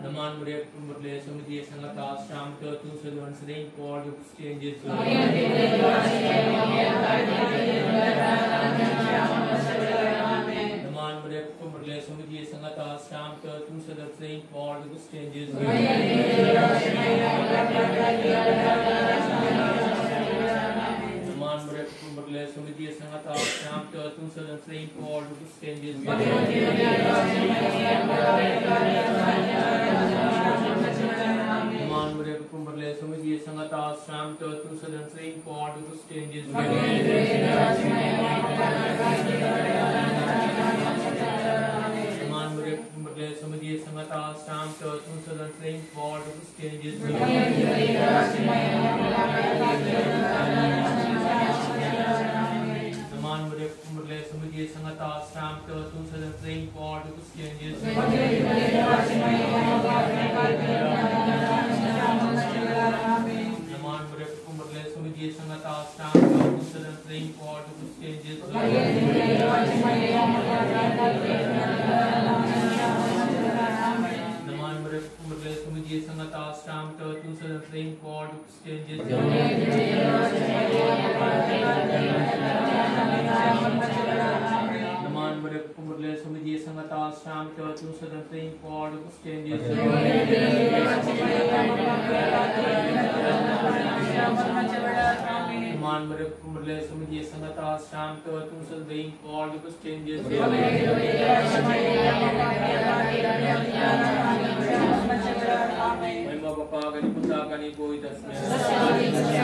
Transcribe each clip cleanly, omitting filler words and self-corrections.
Naman Muria Kumberle Samiti Sangata Sham Turtu Sadwan Sadain Paul Exchanges Naman Muria Kumberle Samiti Sangata Sham Turtu Sadwan Sadain Paul Exchanges Naman Muria Kumberle Samiti Sangata Sham Turtu Sadwan Sadain Paul Exchanges Naman Muria Kumberle Samiti Sangata Sham Turtu Sadwan Sadain Paul Exchanges Naman Muria Kumberle Samiti Sangata Sham Turtu Sadwan Sadain Paul Exchanges Naman Muria Kumberle Samiti Sangata Sham Turtu Sadwan Sadain Paul Exchanges Naman Muria Kumberle Samiti Sangata Sham Turtu Sadwan Sadain Paul Exchanges Naman Muria Kumberle Samiti Sangata Sham Turtu Sadwan Sadain Paul Exchanges Naman Muria Kumberle Samiti Sangata Sham Turtu Sadwan Sadain Paul Exchanges Naman Muria Kumberle Samiti Sangata Sham Turtu Sadain Paul Exchanges महिमा बापा गणि पुता गणि कोई दसमें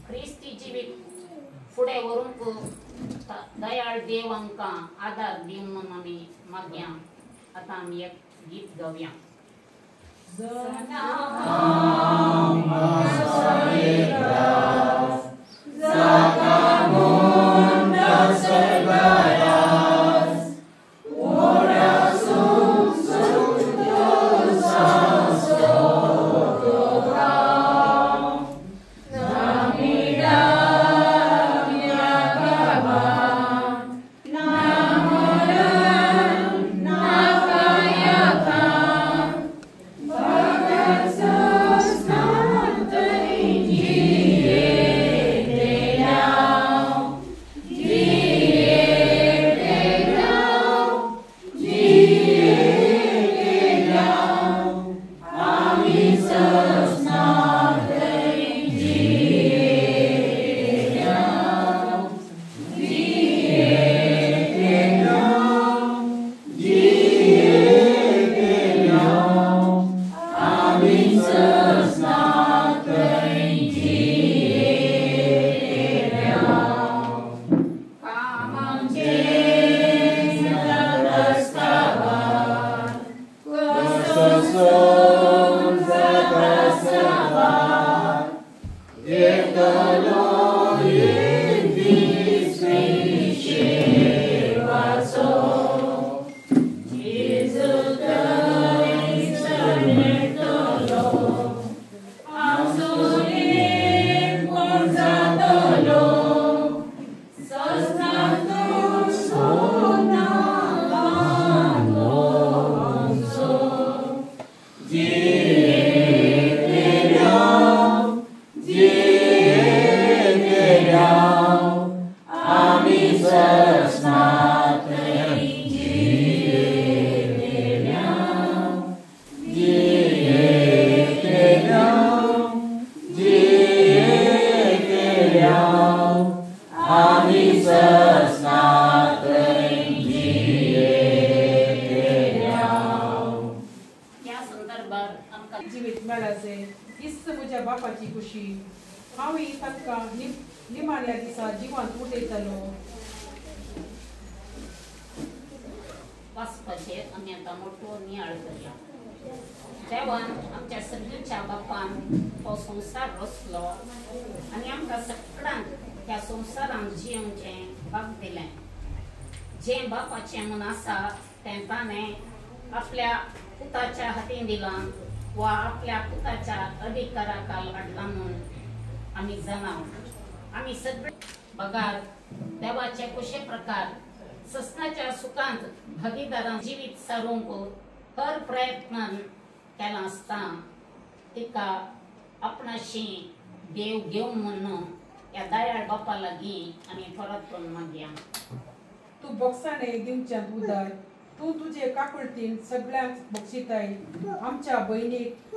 ख्रिस्ती जीवित पुढे वरून दयाळ देवांका आधार देऊन आम्ही माग्या आता आम्ही एक गीत गाऊया So जीवित मेळाचे इस्त म्हज्या बापाची खुशी हांव तांकां निमाण्या दिसा जिवांत उठयतलो. वाचपाचेर आमी आतां मोठो नियाळ करया. देवान आमच्या सगळ्यांच्या बापान हो संवसार रचलो आनी आमकां सगळ्यांक त्या संवसारांत जियोवचें भाग दिलें. जें बापाचें मन आसा तें ताणें आपल्या पुताच्या हातीन दिलां वा आपल्या पुताच्या अधिकाराखाल हाडलां म्हूण आमी जाणाव. आमी सगळे बगार देवाचे कशे प्रकार ससनाच्या सुखांत भागीदारां जिवीत सारूंक हर प्रयत्नान केला आसता तिका आपणाशी देव घेवं म्हूण ह्या दयाळ बापा लागीं आमी परत करून मागया. तूं बक्षाणे दिवच्यांत उदार तूं तुजे काकुळटीन सगळ्यांक बक्षिताय. आमच्या भयणीक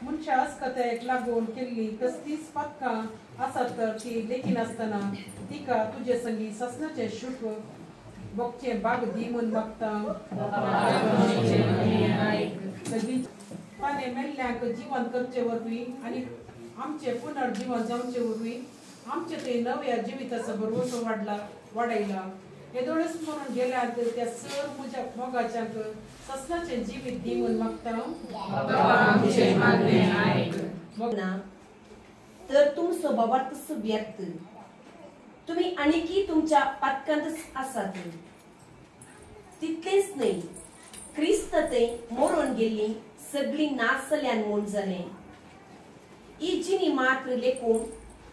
मनशा अस्कतायेक लागून केल्ली कसलीच पथकां आसात तर ती लेखी नासतना तिका तुजे संगी ससनाचे शुभ बगचें भाग दी म्हूण मागता. ताणें मेल्ल्यांक जिवन करचे वरवीं आनी आमचे पुनर्जीवन जावचे वरवीं आमचे थंय नव्या जिविताचो भरवसो वाडयला. हे दोळस म्हणून गेल्यार त्या सर म्हज्या मोगाच्यांक ससनाचें जिवीत दी म्हूण मागता. तर तुमचो बाबार्थ व्यर्थ तुम्ही आणखी तुमच्या पातकांतच आसात. तितलेच न्हय क्रिस्त ते मरून गेल्ली सगळी नासल्यान म्हूण जालें. इजिनी मात्र लेखून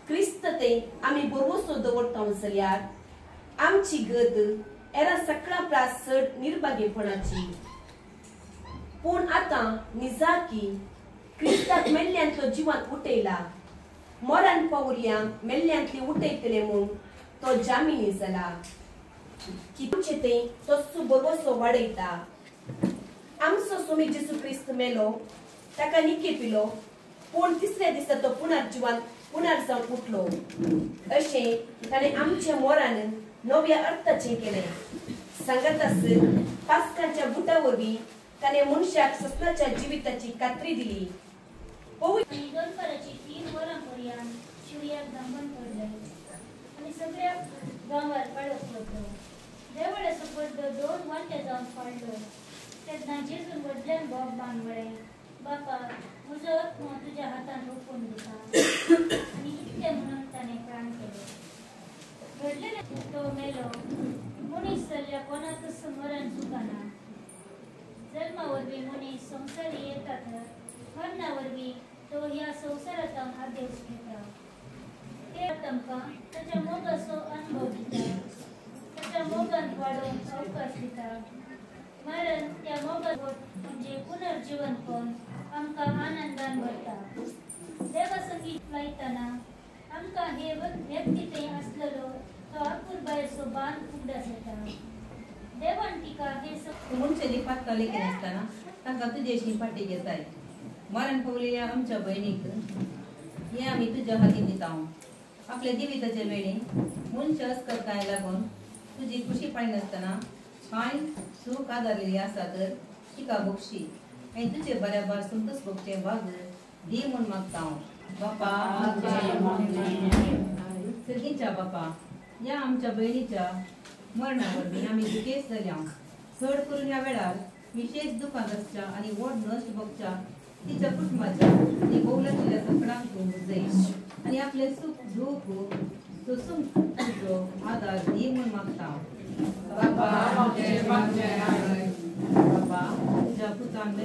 क्रिस्त ते आमी बरोवसो दवरता जाल्यार आमची गत एरा सकळा प्रास चड निर्भाग्यपणाची. पूण आतां निजाकी क्रिस्ताक मेल्ल्यांतलो जिवांत उठयला मोरान पावुरयांक मेल्ल्यांतली उठयतले म्हूण तो जामिनी जाला की तुमचे ते तसो बरोवसो वाडयता. आमचो स्वामी जेसू क्रिस्त मेलो ताका निकेपिलो पूण तिसऱ्या दिसा तो पुनर जावन उठलो अशें ताणें आमच्या मोरान नव्या अर्थाचें केलें. सांगातास पास्काच्या बुटा वरवीं ताणें मनशाक ससनाच्या जिविताची खात्री दिली. दोनपराची 3 वरां पर्यंत शिवयाक धांबण पडलें आनी सगळ्या गांवार काळोख पडलो. देवळाचो पड्डो 2 वांटे जावन पाडलो. तेन्ना जेजून व्हडल्यान बोब म्हळें, बापा म्हजो आत्मो तुज्या हातान ओपून दिता. आनी इतलें म्हणून ताणें प्राण केलो. घडलेले तो मेलो मनीस जाल्ल्या कोणाकच मरण चुकाना. जल्मा वरवीं मनीस संवसारी येता तर मरणा वरवीं तो ह्या संवसारांतल्यान आदेश घेता. ते आमकां ताच्या मोगाचो अनुभव दिता. ताच्या मोगान वाडोवंक अवकाश दिता. मरण त्या मोगान म्हणजे पुनर्जीवनपण आमकां आनंदान भरता. देवा संगीत लायतना आमकां हे व्यक्ती आसलेलो तो आपुरबायेचो बांद उगडास येता. देवान तिका हे मनशाची पातकां लेखीन आसतना तांकां तुजेशी फाटी घेताय. मरण पावलेल्या आमच्या बहिणीक हे आम्ही तुझ्या हाती दिता आपल्या जिविताच्या वेळी मनशा असतात काय लागून तुझी खुशी पाणी नसताना कांय सुख आदारलेली आसा तर तिका बक्षी आणि तुझे बऱ्याबार संतोष बघचे वाग दी म्हूण मागता बापा सगळींच्या बापा या आमच्या बहिणीच्या मरणावरवी आम्ही दुखेच जाल्या चड करून ह्या वेळार विशेष दुखांत आसच्या आणि व्हड नश्ट बघच्या तिच्या कुटुंबाच्या आणि भोवल्यातल्या सगळ्यांक तूं बुजय आणि आपले सुख दुःख सोसून तुजो आदार दी म्हूण मागता बापा तुझ्या पुतान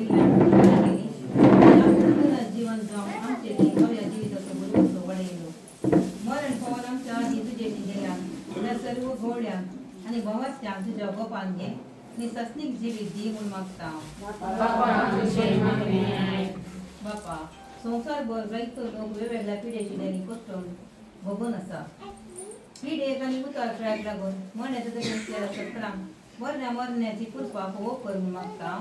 जीवन जावन आमचे बऱ्या जिविताचो भरपूर वडयलो मरण पावन आमच्या आधी तुजे गेल्यान त्या सर्व घोड्यान आणि भवात्यान तुझ्या गोपान घे आणि सस्नीक जिवीत दी म्हूण मागता बापा संवसारभर जायतो लोक वेगवेगळ्या पिढ्याची कष्टून भोगून आसा पिढेक आनी उतार पिळ्याक लागून मरण्याच्या तरी असलेल्या सत्रांक मरण्या मरण्याची कृपा हो करून मागता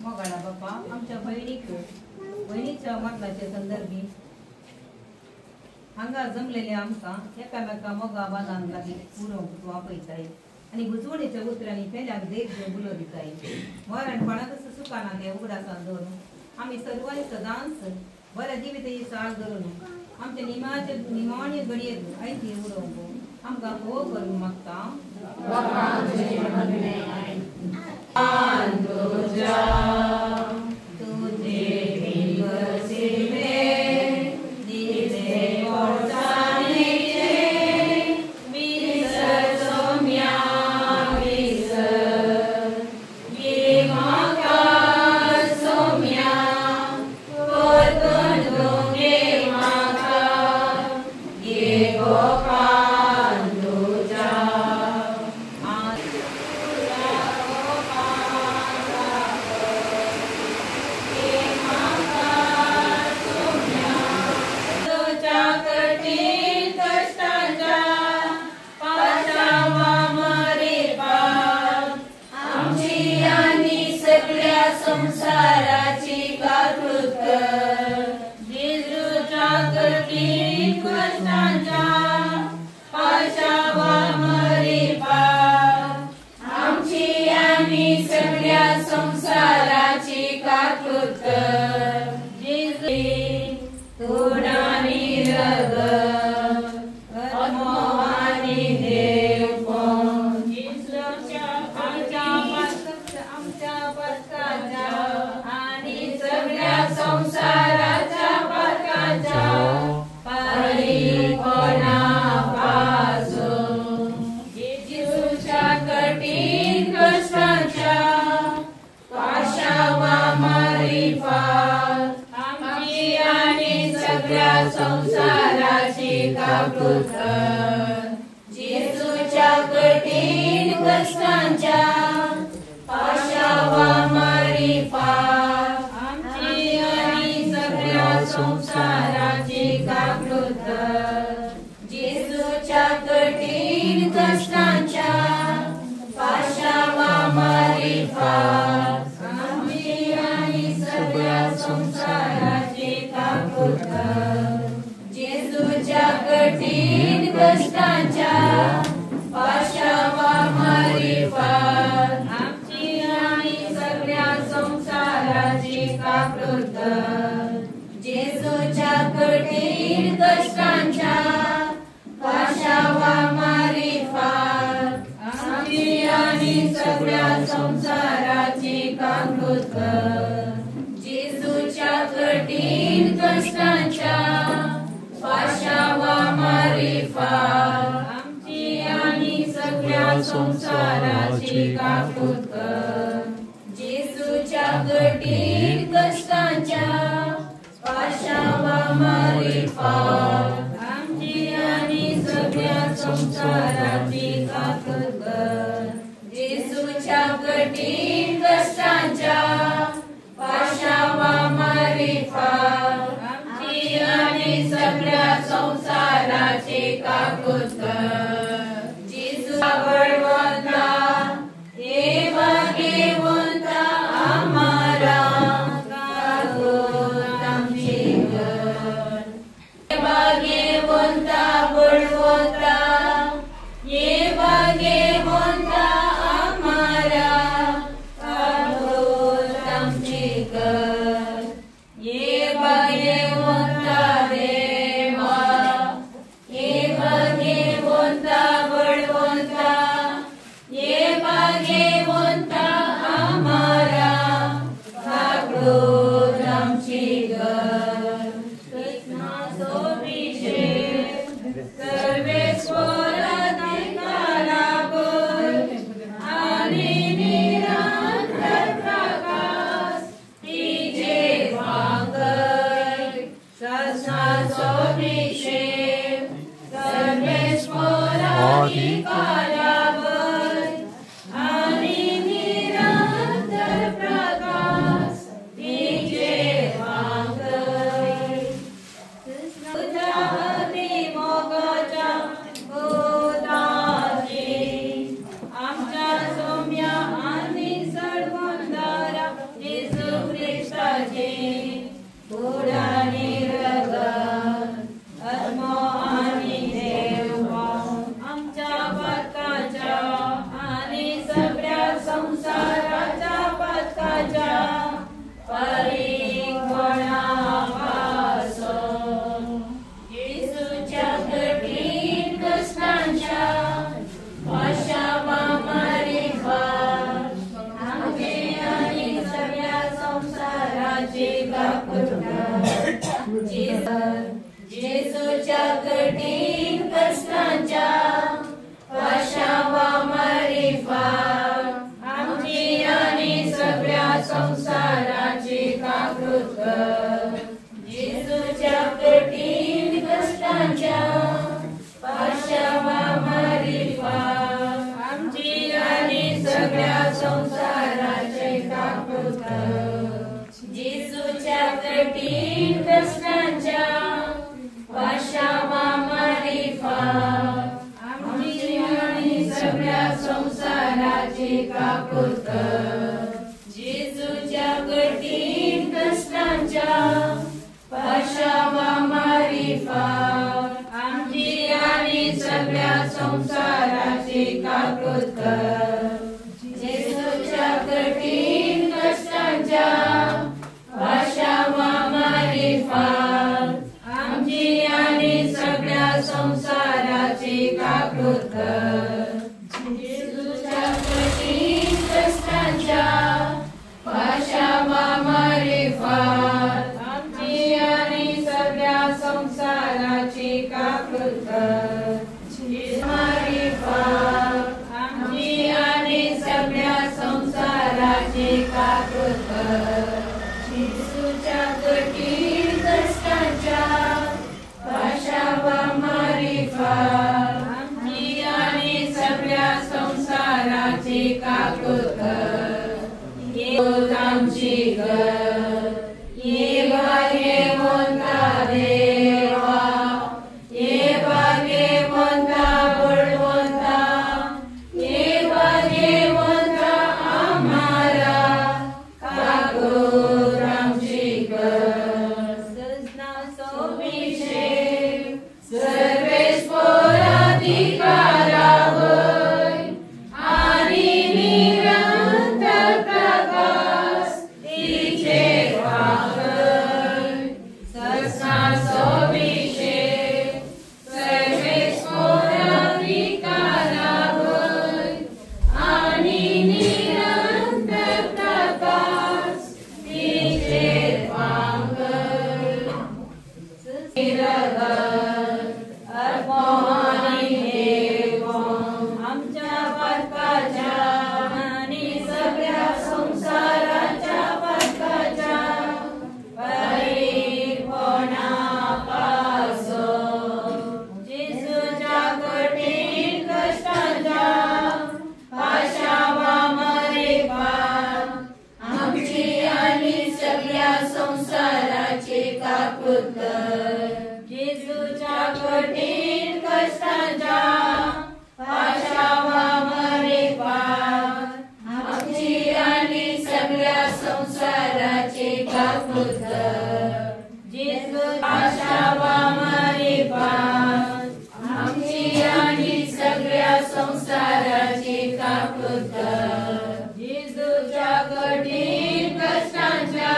मोगाळा बापा आमच्या बहिणीच्या मरणाच्या संदर्भी हांगा जमलेल्या आमकां एकामेका मोगा बांदांक लागीं पुरोवंक तूं आपयताय आणि बुजवणीच्या उतरांनी पेल्याक देख घेवन बुलो दिताय मरणपणाक असं सुखाना ते उगडासान दवरून आम्ही सर्वांनी सदांच बऱ्या जिविताची चाळ धरून आमच्या निमाण्य घडयेक आयती उडोवंक आमकां हो करून मागता हे भाग्यवंता आम्हाला कर. ये भाग्यवंता देवा, ये भाग्यवंता बळवंता, ये भाग्यवंता आम्हाला भागवत आमची घर. कृष्णाचो अभिषेक सर्वेश्वर अधिकाला बर आणि निरंतर प्रकाश तिचे वांगड. कृष्णाचो अभिषेक सर्वेश्वर अधिकाला बर आणि निरंतर प्रकाश तिचे वांगड. तुझ्या अतिमोगाच्या गोदाची आमच्या सौम्य आणि सडवंदरा येशू ख्रिस्ताची गोडा निरगन आत्मा आणि देवा आमच्या पथकाच्या आणि सगळ्या संसाराच्या पथकाच्या परीक्षणापासून येशूच्या कठीण कष्टांच्या आमचे आणि सगळ्या संसाराचे येशूच्या कठीण कष्टांच्या आमची आणि सगळ्या संसाराची काकृत कर. येशूच्या कठीण कष्टांच्या आमची आणि सगळ्या संसाराचे काकृत कर. येशूच्या कठीण कष्टांच्या आमची आणि सगळ्या संसाराची काकृत कर. येशूच्या कठीण कष्टांच्या आमची आणि सगळ्या संसाराची काकृत कर. येशूच्या कठीण कष्टांच्या आमची आणि सगळ्या संसाराची काकृत कर. येशूच्या कठीण कष्टांच्या आमची आणि सगळ्या संसाराची काकृत कर. आमची आणि सगळ्या संसाराची काकृत कर. येशूच्या कठीण कष्टांच्या आमची आणि सगळ्या संसाराची काकृत कर. येशूच आमची घर. ये भाग्यवंता देवा, ये भाग्यवंता बळवंता, ये भाग्यवंता आम्हाला काकृत आमची घर. कृष्णाचो अभिषेक सर्वेश्वर अधिकारा बर आणि निरंतर प्रकाश तिचे वांगड. कृष्णाचो अभिषेक सर्वेश्वर अधिकारा बर आणि निरंतर प्रकाश तिचे वांगड. आमच्या पथकाच्या आणि सगळ्या संसाराच्या पथकाच्या परीक्षणापासून येशूच्या कठीण कष्टांच्या आमची आणि सगळ्या संसाराची काकृत कर. येशूच्या कठीण कष्टांच्या आमची आणि सगळ्या संसाराची काकृत कर. येशूच्या आमची आणि सगळ्या संसाराची काकृत कर. येशूच्या कठीण कष्टांच्या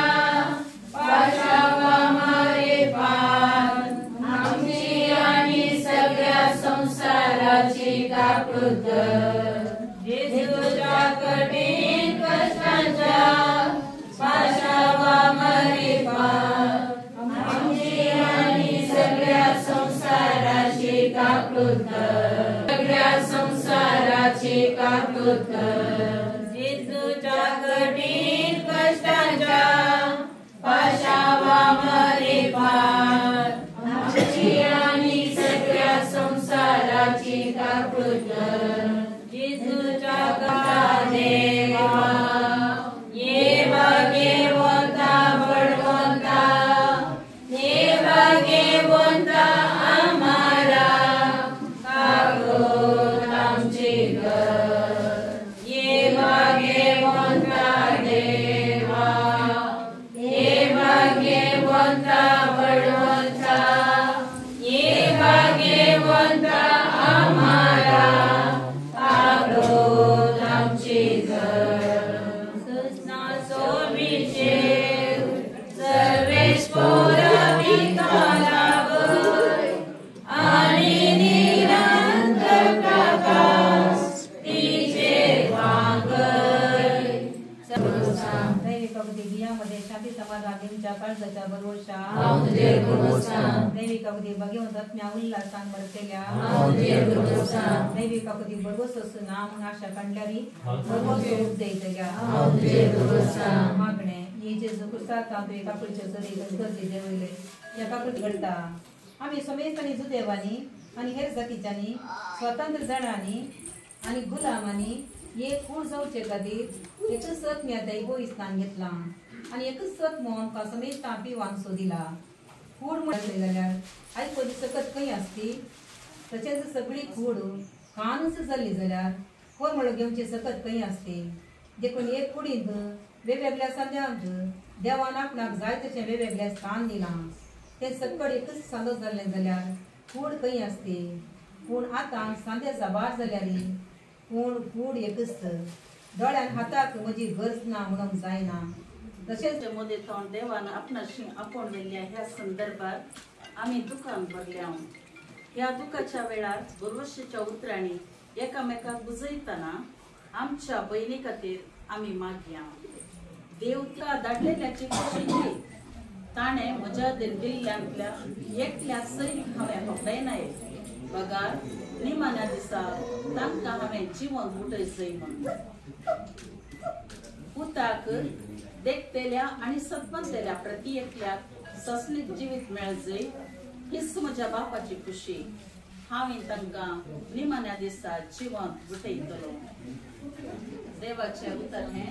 घेऊनच्या काळजाच्या बरोबरच्या हांव तुजेर भरवसा दैविका कधी बघेवन आत्म्या उल्हासान केल्या हांव तुजेर भरवसा दैविका कधी बरोबर असून ना म्हणून आशा काढल्यारी बरोबर उपदेयतल्या हांव तुजेर भरवसा मागणे हे जेजू ख्रिस्ताक तुवे कापडचे जरी गरजे देवले या कापड घडता आम्ही समेतांनी जुदेवानी आणि हेर जातीच्यांनी स्वतंत्र जणांनी आणि गुलामांनी एक कूड जावचे खातीर एकच सत मी दैव स्नान घेतला आणि एकच सत मो आमकां समेत पिवान सो दिला कूड म्हणले जाल्यार आयज पयली सकत खंय आसती तशेंच सगळी कूड कानूच जाल्ली जाल्यार कोण म्हणून घेवचे सकत खंय आसते देखून एक कुडींत वेगवेगळ्या संद्यांत देवान आपणाक जाय तशें वेगवेगळें स्थान दिलां ते सकट एकच सांदो जाल्लें जाल्यार कूड खंय आसते पूण आतां सांदे जाबार जाल्यार पूण कूड एकच दोळ्यान हाताक म्हजी गरज ना म्हणूंक जायना तशेंच मोदेथावन देवान आपणाशी आपणलेल्या ह्या संदर्भात आम्ही दुखान भरल्या ह्या दुखाच्या वेळार बरोवशेच्या उतरांनी एकामेकाक बुजयतना आमच्या बहिणी खातीर आम्ही मागया देव त्या धाडलेल्याची खुशी घे ताणे म्हज्या दिल्ल्यांतल्या एकल्या सैरीक हांवें पकडयनाय बगार निमान्या दिसा तांकां हांवें जिवन उठयचंय म्हणून पुताक देखतेल्या आणि सत्पंतेल्या प्रत्येकल्याक ससलीत जिवीत मेळचय हीच म्हज्या बापाची खुशी हांवें तांकां निमान्या दिसा जिवन उठयतलो देवाचे उतर हें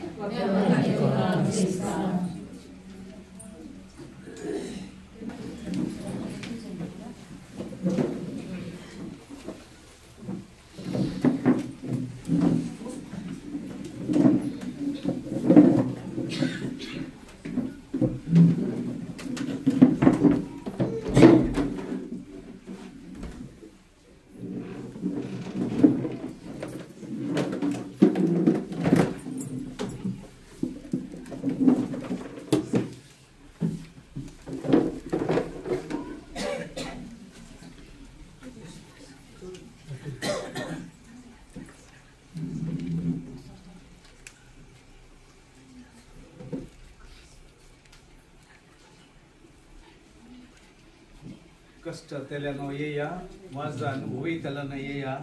कष्ट तेल्यानो येया वाजान वयतल्यान येया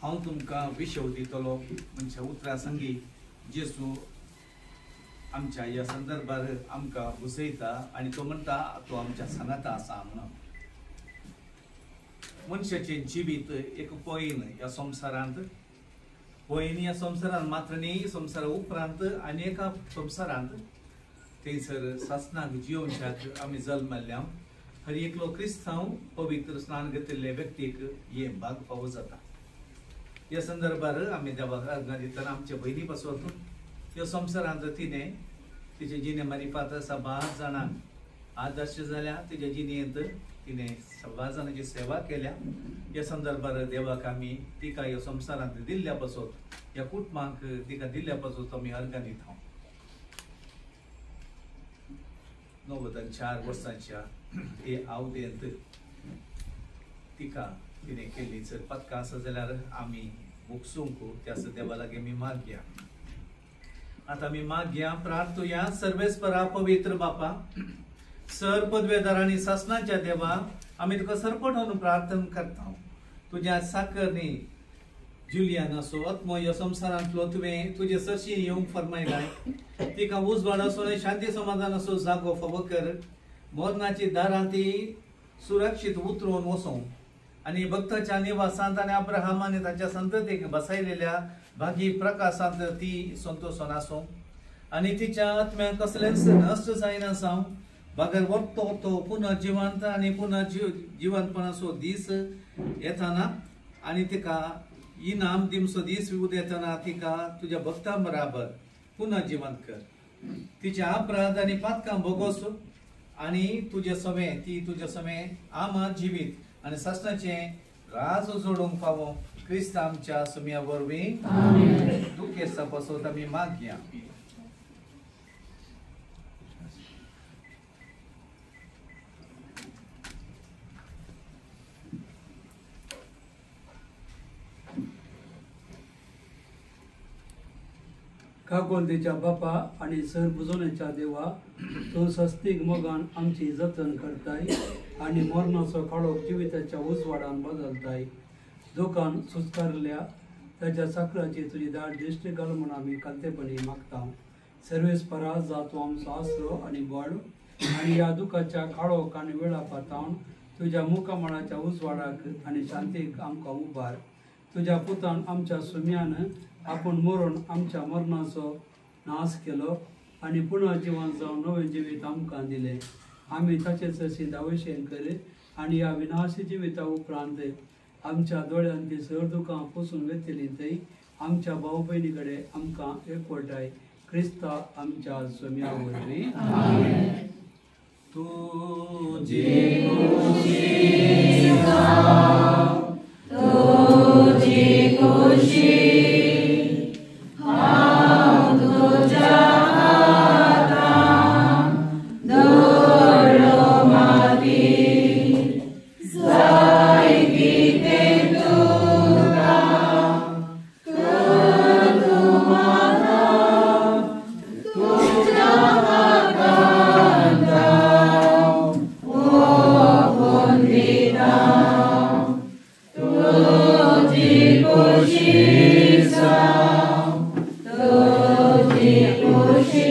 हांव तुमकां विशव दितलो म्हणजे उतरां संगी जेजू आमच्या ह्या संदर्भार आमकां बुजयता आनी तो म्हणटा तो आमच्या सांगात आसा म्हणून मनशाचें जिवीत एक पयन ह्या संवसारांत पयन ह्या संवसारांत मात्र न्ही संवसारा उपरांत आनी एका संवसारांत थंयसर सासणाक जिवनशाक आमी जल्मल्ल्या हर एकलो क्रिस्तांव पवित्र स्नान घेतिल्ले व्यक्तीक हे भाग फावो जाता ह्या संदर्भार आमी देवाक अर्घ दितना आमच्या भयणी पासून ह्या संवसारांत तिणें तिचे जिणे मारिफात 6 जाणांक आदर्श जाल्या तिच्या जिणेंत तिणें 6 जाणांची सेवा केल्या ह्या संदर्भार देवाक आमी तिका ह्या संवसारांत दिल्ल्या पासून ह्या कुटुंबाक तिका दिल्ल्या पासून आमी अर्घ दिता 94 वर्सांच्या हे आवदेंत तिका तिणें केल्ली जर पदकां आसा जाल्यार आमी मुगसूंक त्या देवा लागीं आमी मागया आतां आमी मागया प्रार्थुया सर्वेस्परा पवित्र बापा सर पदवेदारांनी सासणाच्या देवा आमी तुका सरपटून प्रार्थना करता तुज्या साकरनी जुलियान असो आत्मो ह्या संवसारांतलो तुवें तुजे सरशी येवंक फरमायलाय तिका उजवाड असो शांती समाधान असो जागो फावो कर मोरणाची दारां ती सुरक्षीत उतरून वचों आनी भक्ताच्या निवासांत आनी अब्राहम आनी ताच्या संततीक बसयलेल्या भागी प्रकाशांत ती संतोषान आसूं आनी तिच्या आत्म्याक कसलेंच नश्ट जायना जावं बागर वरतो तो पुनः जिवंत आनी पुनः जिवंतपणाचो दीस येताना आनी तिका इनाम दिमचो दीस येताना तिका तुज्या भक्तां बराबर पुनः जिवंत कर तिच्या अपराध आनी पातकां भोगोस आनी तुजे समे ती तुजे समे आमार जिवीत आनी सासणाचे राज जोडूंक फावो क्रिस्त आमच्या समिया वरवीं दुखेसा पासून आमी मागया काकोलतेच्या बापा आणि सर बुजवण्याच्या देवा तो सस्तीक मोगान आमची जतन करताय आणि मरणाचो काळोख जिविताच्या उजवाडान बदलताय. दुखान सुस्कारल्या त्याच्या साखराची तुझी दाट दिश्टी घाल म्हणून आम्ही कालतेपणी मागता. सर्वेस परास जातो आमचो आसरो आणि बळ आणि या दुखाच्या काळोख आणि वेळा पातावन तुझ्या मुखामळाच्या उजवाडाक आणि शांतीक आमकां उबार. तुझ्या पुतान आमच्या सुम्यान आपण मरून आमच्या मरणाचो नाश केलो आणि पुन्हा जिवन जावन नवे जिवीत आमकां दिले. आमी ताचेच अशी दावेशेन कर आणि या विनाशी जिविता उपरांत आमच्या दोळ्यांची सर दुखां पुसून वेतली थंय आमच्या भाऊ बहिणी कडेन आमकां एकवटाय क्रिस्ता आमच्या सुम्या वरवीं. तुझी खुशी जावं, तुझी खुशी हांव तुज्या हातान दवरलो मागीर. जाय कितें तुका कर तूं म्हाका तुज्या हातान दाव ओपून दिता. तुझी खुशी जावं, तुझी खुशी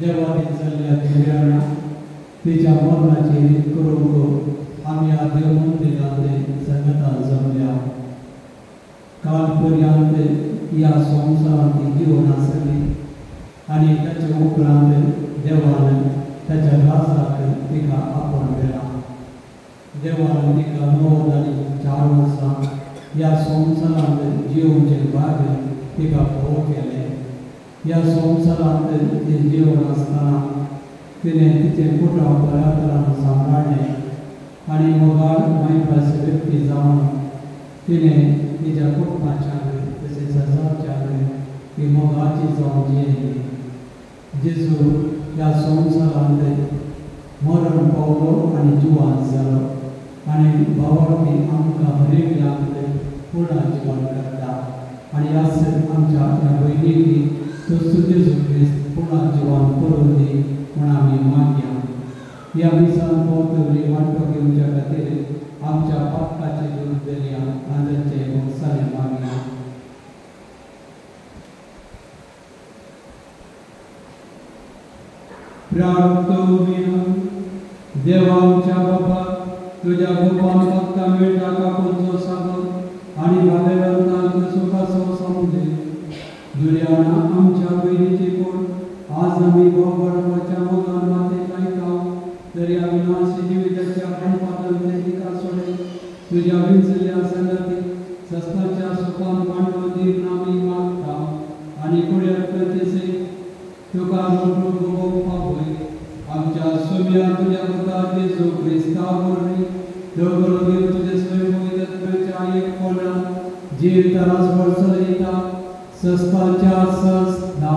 देवाने चल्ल्याच्या वेळाना तिच्या मरणाची रीत करूंक आमी ह्या देव मंदिरांत संगतान जमल्या. काल पर्यंत ह्या संवसारांत जीवन आसली आनी ताचे उपरांत देवान ताच्या रासाक तिका आपोवन केला. देवान तिका 9 आनी 4 वर्सां ह्या संवसारांत जिवोवचे भाग्य तिका फोव केले. ह्या संवसारांत ती जिवन आसतना तिणें तिचें कुटुंब बऱ्या तरान सांबाळलें आनी मोगाळ मायपास व्यक्ती जावन तिणें तिच्या कुटुंबाच्यान तशेंच ससाच्यान ती मोगाची जावन जियेली. जेजू ह्या संवसारांत मरण पावलो आनी जिवंत जालो आनी भावार्थी आमकां हर एकल्याक पुर्ण जिवन करता. आनी ह्याच आमच्या ह्या भयणीक तो जेजू क्रिस्त पुर्ण जिवन करून दी म्हूण आमी मागया. ह्या दिसान पवित्र वांटो घेवच्या खातीर आमच्या पातकाचे दूद दर्या आनंदाचे मोक्षाने मागया. प्रार्थना देवा आमच्या बाबा तुझ्या गोपान भक्ता मेळटा कापूचो सागर आनी भावेवंतांक सुखाचो समजे दुर्याना आमच्या वैरीची कोण आज आमी भोवगडवाच्या मोगान मातेक लायता दर्या विनाशी जिविताच्या पानपातन तिका सोडे तुझ्या विंचल्या संगती सस्ताच्या सुखान मांडो दीप नामी मागता आनी कुड्यार प्रतिसे तुका मोठो गोवोवपा होय. आमच्या सुम्या तुझ्या पुता जेजू क्रिस्ता वरवीं दोगरो देव तुझे स्वयंभूतत्वाच्या एक कोणा जीव तरास वर्सयता सस्ताच्या सस्ता.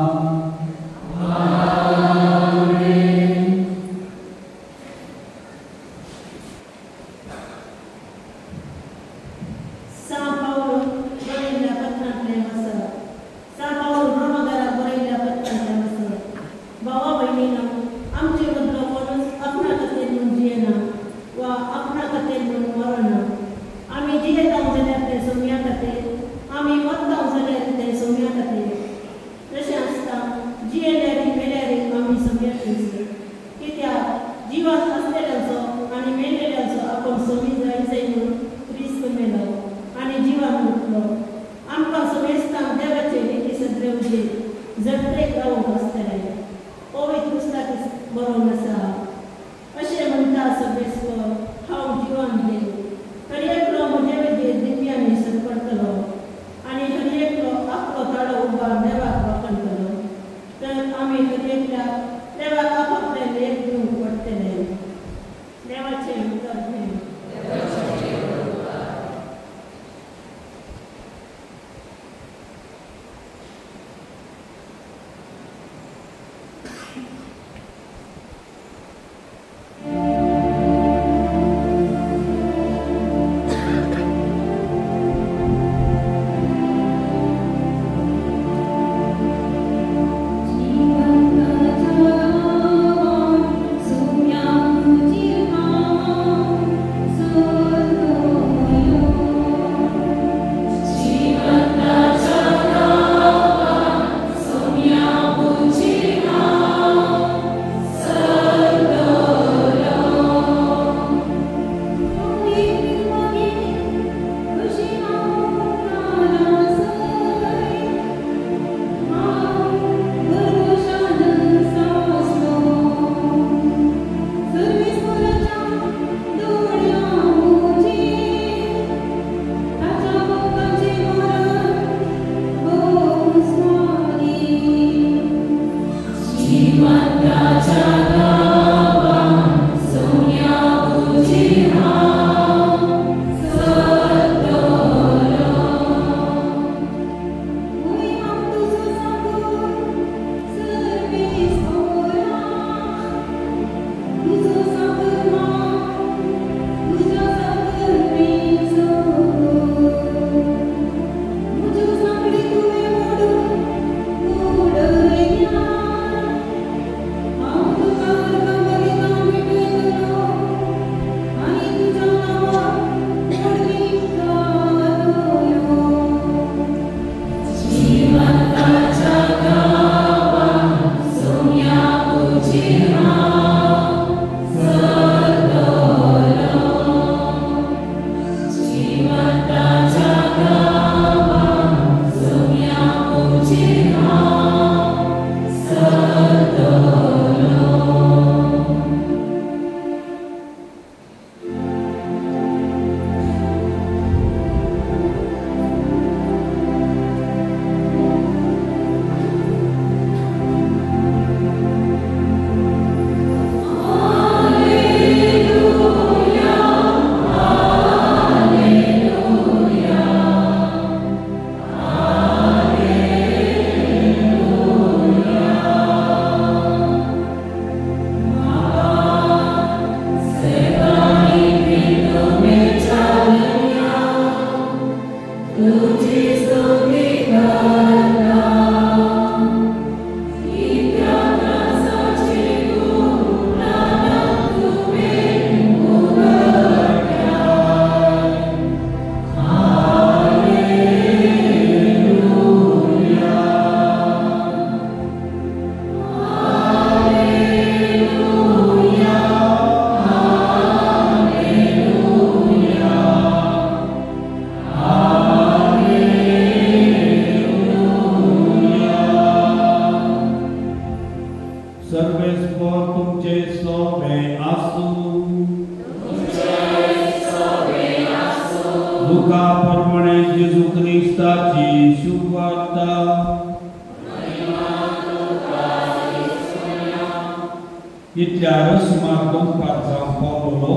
इतल्या रस्माक दनपार जावंक पावलो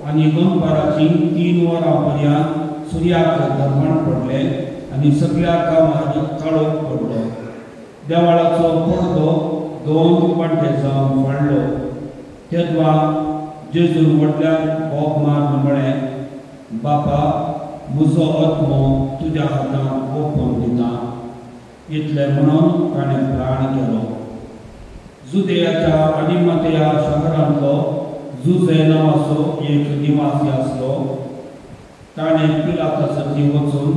आनी दनपाराची 3 वरां पर्यंत सुर्याक धर्मण पडले आनी सगळ्या गांवांत काळोख पडलो. देवाळाचो पडदो 2 वांटे जावन वाडलो. तेदवा जेजून व्हडल्यान बोब मारून म्हळें, बापा, म्हजो आत्मो तुज्या हातांत ओपून दिता. इतलें म्हणून ताणें प्राण गेलो. जुदेयाच्या आरिमातेया शारांतलो जुजे नांवाचो एक निवासी आसलो. ताणें पिलातासाची वचून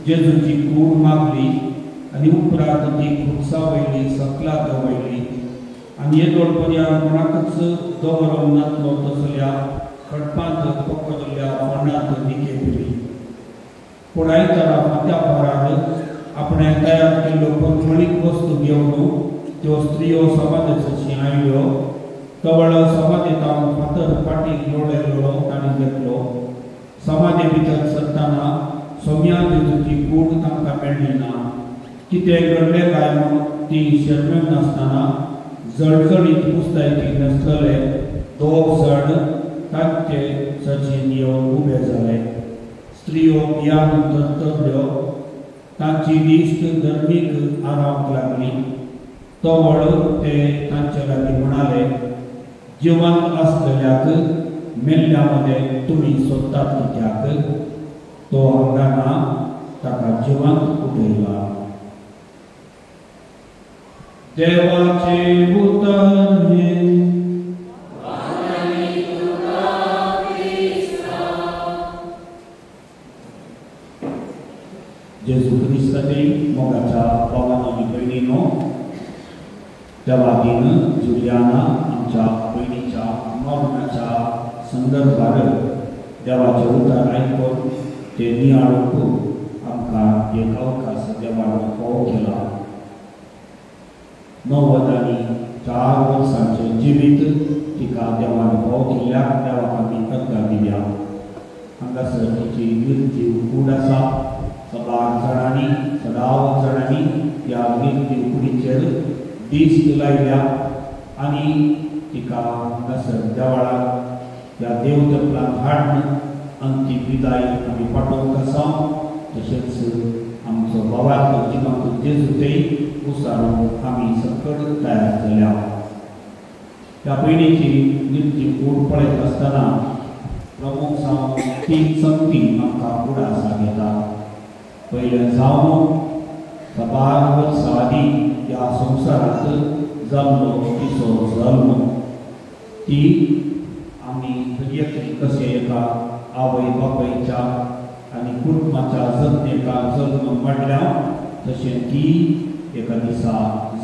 जेजूची कूड मागली आनी उपरांत ती खुबसा वयली सकलाक दवरली आनी येदोळ पर्यंत कोणाकच दवरूंक नासलो तसल्या खडपांत पकडल्या फोंडांत निकेली. पूण आयतारा फांत्या पारार आपणें तयार केल्ल्यो पंचमळीक वस्तू घेवन त्यो स्त्रियो समाधीची आयल्यो. कवळ समाधींत फातर फाटीक लोळयल्लो ताणें घेतलो. समाधी भितर सरतना सोम्या जेजूची कूड तांकां मेळ्ळी ना. कितें घडलें काय म्हूण ती शेणमेन नासतना जळजळीत पुस्तायकी नासतले 2 जाण तांचे सचीन येवन उबे जाले. स्त्रियो भियान तरतरल्यो. तांची दिश्ट धर्मीक आरावंक लागली. तवळ ते तांचे लागीं म्हणाले, जिवंत आसलेल्याक मेल्ल्या मदें तुमी सोदतात कित्याक? तो हांगा ना, ताका जिवंत उठयला. देवाचे उतर हे जेजू क्रिस्ताचे मोगाच्या भावांनी भयणीनो, देवा दिन जुलियाना आमच्या भयणीच्या मरणाच्या संदर्भार देवाचे उतर आयकून ते नियाळूंक आमकां एक अवकाश देवान फोव केला. 90 आनी 4 वर्सांचें जिवीत तिका देवान फोव केल्ल्याक देवाक आमी कर्ता दिल्या. हांगासर तिची निर्जीव कूड आसा. 7 जाणांनी 7 जाणांनी ह्या निर्जीव कुडीचेर दिश्ट लायल्या आनी तिका हांगासर देवाळाक ह्या देवतपलांत हाडून अंतीम विदाय आमी पाठोवंक आसा. तशेंच आमचो भावार्थ जिवंत जेजूतय उसारूंक आमी सकट तयार जाल्या. ह्या भयणीची निर्जीव कूड पळयत आसतना प्रमुख जावन 3 संगती आमकां कुडा सांगता. पयलें जावन 12 वर्सां आदीं ह्या संवसारांत जल्लो तिचो जल्म. ती आमी दर्यातली कशें एका आवय बापायच्या आनी कुटुंबाच्या जतनेकार जल्म वाडल्या तशें ती एका दिसा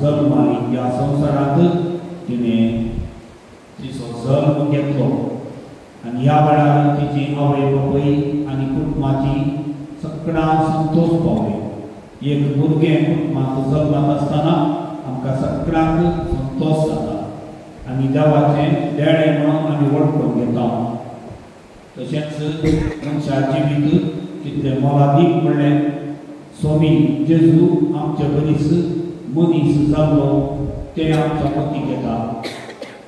जल्माली. ह्या संवसारांत तिणें तिचो जल्म घेतलो आनी ह्या वेळार तिची आवय बापाय आनी कुटुंबाची सगळ्यां संतोश पावले. एक भुरगें कुटुंबांत जल्मात आसतना आमकां सगळ्यांक संतोश जाता आनी देवाचें देणें म्हणून आमी वळखून घेता. तशेंच मनशा जिवीत कितलें मोलादीक म्हणलें. स्वामी जेजू आमचे बरीच मनीस जाल्लो तें आमच्या मती घेता.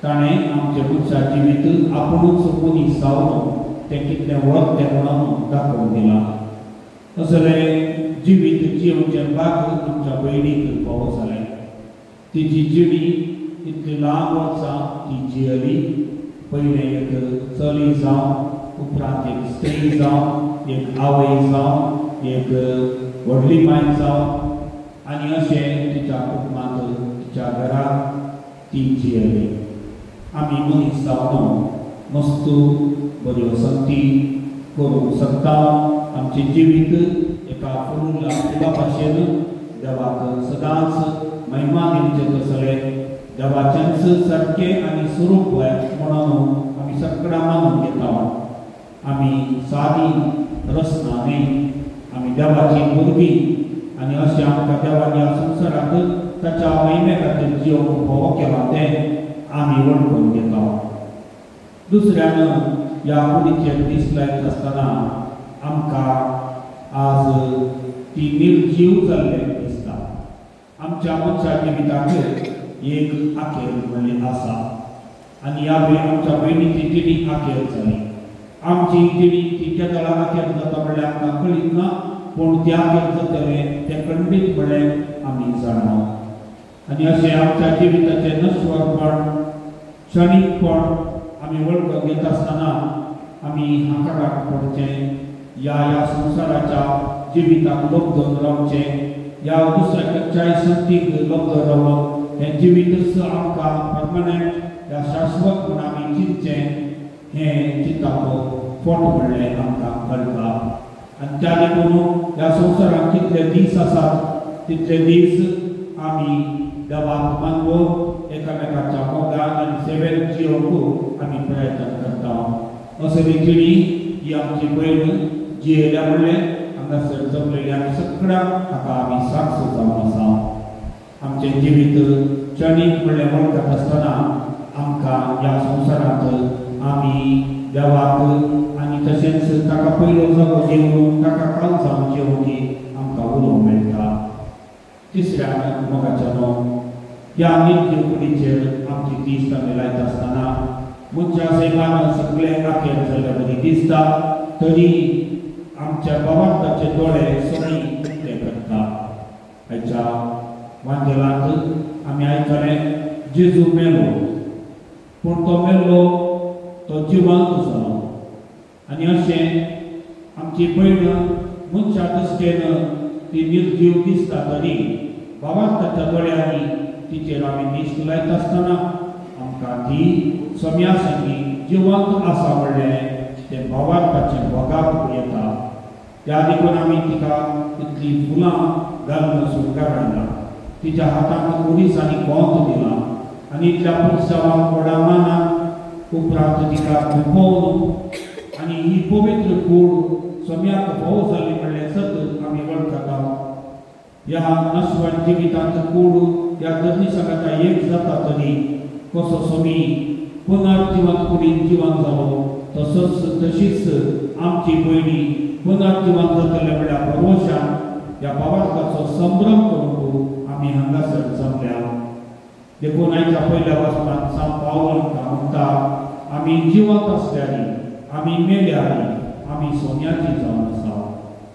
ताणें आमचे मनशा जिवीत आपुणूच मनीस जावन तें कितलें वळखतें म्हणून दाखोवन दिलां. असलें जिवीत जिवचें भाग आमच्या भयणीक फावो जालें. तिची जिणी इतली लांब वर्सां ती जियेली. पयलें एक चली जावन उपरांत एक स्त्री जावन एक आवय जावन एक व्हडली मांय जावं आनी अशें तिच्या कुटुंबांत तिच्या घरांत ती जियेली. आमी मनीस जावन मस्तू बऱ्यो संगती करूंक शकता. आमचें जिवीत एका फुला भाशेन देवाक सदांच महिमा दिवचें तसलें देवाचेंच सारकें आनी स्वरूप म्हणून आमी सगळ्यां मानून घेता. आमी सादी रचना न्ही, आमी देवाची भुरगीं आनी अशें आमकां देवान ह्या संवसारांत ताच्या महिमे खातीर जियोंक फोव केला तें आमी वळखून घेता. दुसऱ्यान ह्या कुडीचेर दीस लायत आसतना आमकां आज ती निर्जीव जाल्लें दिसता. आमच्या मनशा जिविताचेर एक आखेर म्हणली आसा आनी ह्या वेळी आमच्या बहिणीची जिणी आखेर जाली. आमची जिणी ती केन्ना आखेर जाता म्हणल्यार आमकां कळीत ना, पूण त्या आखेर जातलें तें खंडीतपणे आमी जाणा. आनी अशें आमच्या जिविताचें नश्वरपण क्षणीकपण आमी वळखून घेत आसतना आमी हाकाराक पडचें, ह्या संवसाराच्या जिविताक लोकधन रावचें, ह्या दुसऱ्या खंयच्याय संतीक लोकधन रावप हें जिवीतच आमकां परमनंट ह्या शाश्वत म्हूण आमी चिंतचें हें चिंताक फोट म्हणलें आमकां कळटा. आनी त्या देखून ह्या संवसारांत कितले दीस आसात तितले दीस आमी देवाक मानवप, एकामेकाच्या मोगान आनी सेवेन जियोंक आमी प्रयत्न करता. अशें रितीनी ही आमची भयण जियेल्या म्हणलें हांगासर जमलेली आमी सगळ्यांक हाका आमी साक्ष जावन आसा. आमचें जिवीत क्षणीक म्हणलें वळखत आसतना आमकां ह्या संवसारांत आमी देवाक आनी तशेंच ताका पयलो जागो जेवून ताका काल जावन जेवूंक आमकां उलोवंक मेळटा. तिसऱ्यान मोगाच्यानो ह्या निर्जीव कुडीचेर आमची दीस आमी लायत आसतना मनशा सैमान सगळें आखेर जाल्ले बरी दिसता, तरी आमच्या भावार्थाचे दोळे सगळीं उक्ते करता. हाच्या वांजेलांत आमी आयकलें जेजू मेलो, पूण तो मेलो तो जिवंत जालो. आनी अशें आमची भयण मनशा दृश्टेन ती निर्जीव दिसता, तरी भावार्थाच्या दोळ्यांनी तिचेर आमी दिश्ट लायत आसतना आमकां ती सोम्या संगी जिवंत आसा म्हणलें तें भावार्थाचें वगाक येता. त्या देखून आमी तिका इतली फुलां घालून सुरगारायला, तिच्या हातांत उडीस आनी गोंत दिला आनी इतल्या पुरसावांक व्हडा मानाक उपरांत तिका झुकोवन आनी ही पवित्र कूड सोम्याक फोव जाली म्हणलें सतत आमी वळखता. ह्या नश्वर जिवितांत कूड ह्या धर्मी संघाचा एक जाता, तरी कसो सोमी पुनर्जिवंत कुडीन जिवन जालो तशीच आमची भयणी पुनर्जिवंत जातले म्हणल्यार प्रभोशान ह्या भावार्थाचो संभ्रम करूंक आमी हांगासर जमल्या. देखून आयच्या पयल्या वचनांत सांत पावल आमकां म्हणटा आमी जिवंत आसल्यारी आमी मेल्यारी आमी सोन्याची जावन आसा.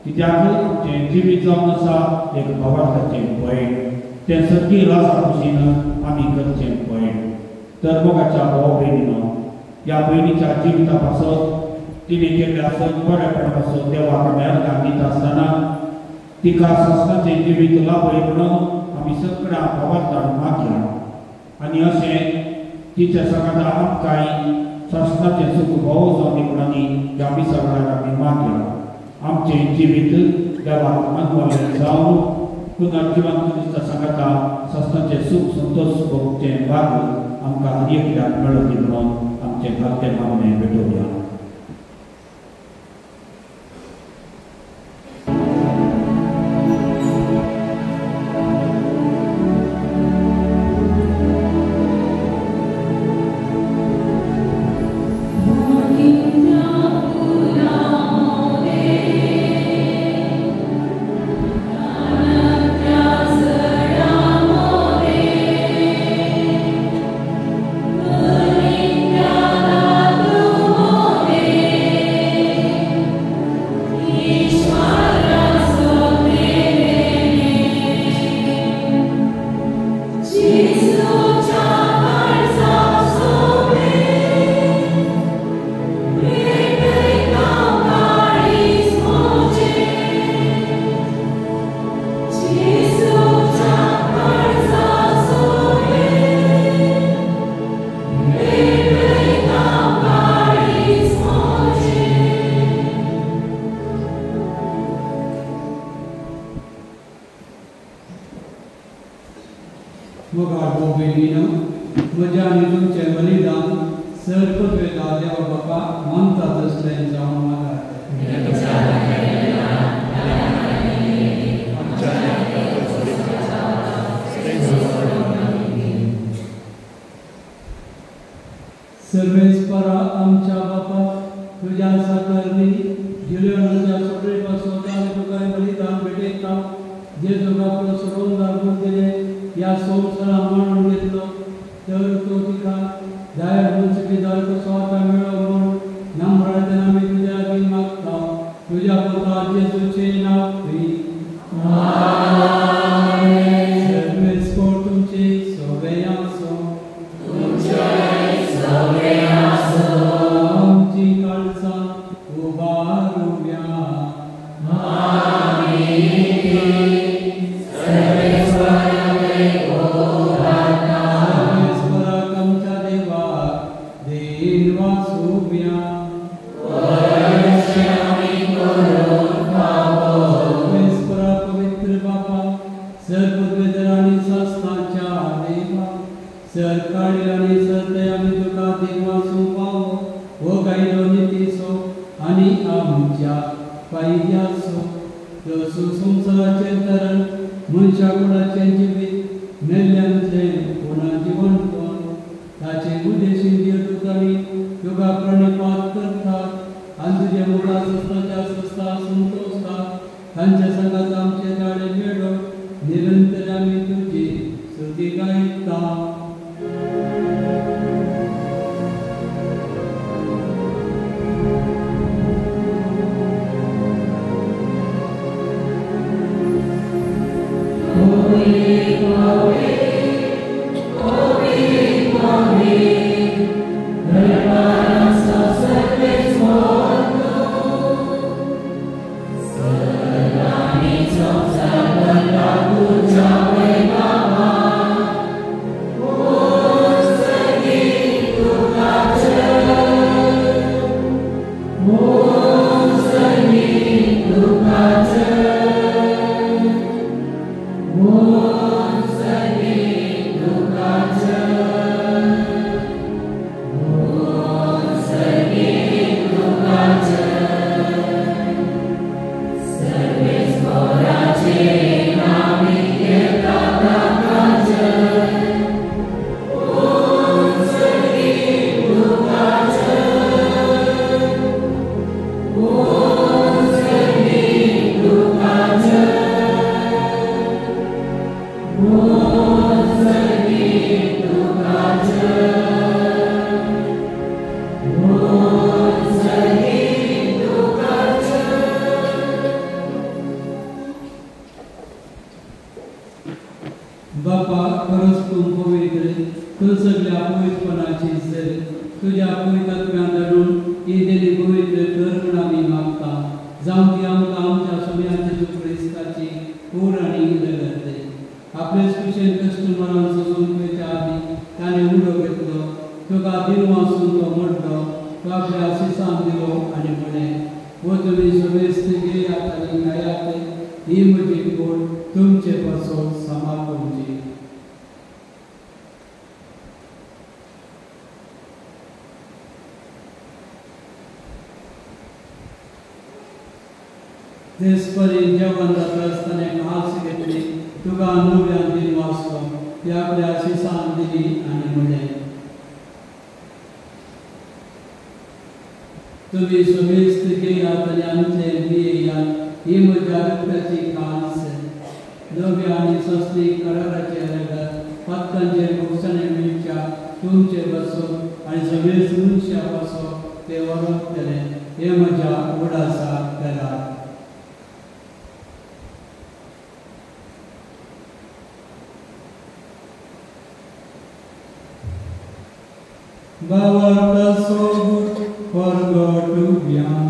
कित्याक आमचें जिवीत जावन आसा एक भावार्थाचें भयण, तें सगळी रासा कुशीन आमी करचें भयण. तर मोगाच्या भाव भयणीनो, ह्या भयणीच्या जिविता पासत तिणे केल्ल्या बरेपणा पासत देवाक आमी अर्घां दित आसतना तिका संस्थाचें जिवीत लाभय म्हणून आमी सगळ्या भावार्थान मागया. आनी अशें तिच्या सांगाता आमकांय संस्थाचें सुख भोव जावं म्हणून ह्या मिसाळार आमी मागया. आमचें जिवीत देवाक मानवलें जावन पुनर्जिवंत दिसता सांगाता संस्थाचें सुख संतोष भोगचें भाग आमकां हर एकल्याक मेळोवची म्हणून आमचें घरचें मागणें भेटोवया. Oh मोगाळ भोवभयणीनो म्हज्या आनी तुमचें बलिदान सर्पद्वेता देवा बापा मानता तसलें जावं मागात. सर्वेस्परा आमच्या बापा तुझ्या साकारणी जिल्ह्याच्या सगळेपासून तुका बलिदान भेटयता जेजूक आपलो सोडून दाखवून दिले या संवसारात मांडून घेतलो तर तो तिका जाय वंशकी दर कसो आता मेळो म्हूण नम्रतेन आमी तुज्या लागीं मागता तुज्या पुता जेजूचे नांव सर्वेस्पर तुमचे सगळे आसूं आमची काळजां उबारुया. सर्वेस्पराक आमच्या देवा देन वासुया. सर्वेस्परा पवित्र बापा सर्ववेदर आनी शास्त्रांच्या देवा सरकाळी आनी सत्य आमी तुका देवासूं पावो हो गायलो नितीसो आनी आमच्या पायद्यासो तसो संवसाराचें तरण मनशा कुळाचें जिवीत मेल्ल्यांचें पुना जिवंतपण ताचे उद्देशीन देवदूतांनी तुका प्रणिपात करतात आनी तुजे मुळा सस्ताच्या सस्ता संतोषतात तांच्या संगात आमचे जाळे मेळो निरंतर आमी तुजी स्तुती गायता. बापा खरंच तू पवित्र तू सगळ्या पवित्रपणाची सर तुझ्या पवित्रत्वान धरून ही दिली पवित्र कर म्हूण आमी मागता जावं ती आमकां आमच्या सोम्याचे जेजू क्रिस्ताची कोर आनी इलगत दे. आपले सुशेन कश्ट मरण सोसून तुवेच्या आदी ताणें उडो घेतलो तुका दिनू आसून तो मरलो तो आपल्या आशिसांत दिलो आनी म्हळें वो तुमी सवेस्त घेयात आनी खायात ही म्हजी कोर तुमचे पासून सांबाळूंची. देशपरी जेवण जाता आसतना हांस घेतली तुका नव्यान दिन वाचलो ती आपल्या आशिसांत दिली आनी म्हळें तुमी समेस्त घेयात आनी आमचे पियेयात ही म्हज्या रक्ताची कास नव्या आनी सस्तीक कराराचे रगत पत्कांचेर मुक्षाने मिळच्या तुमचे बसून आनी समेस्त मनशा पासो ते वरतले हे म्हज्या उडासा करात. Bawarta sobut forgotubiam.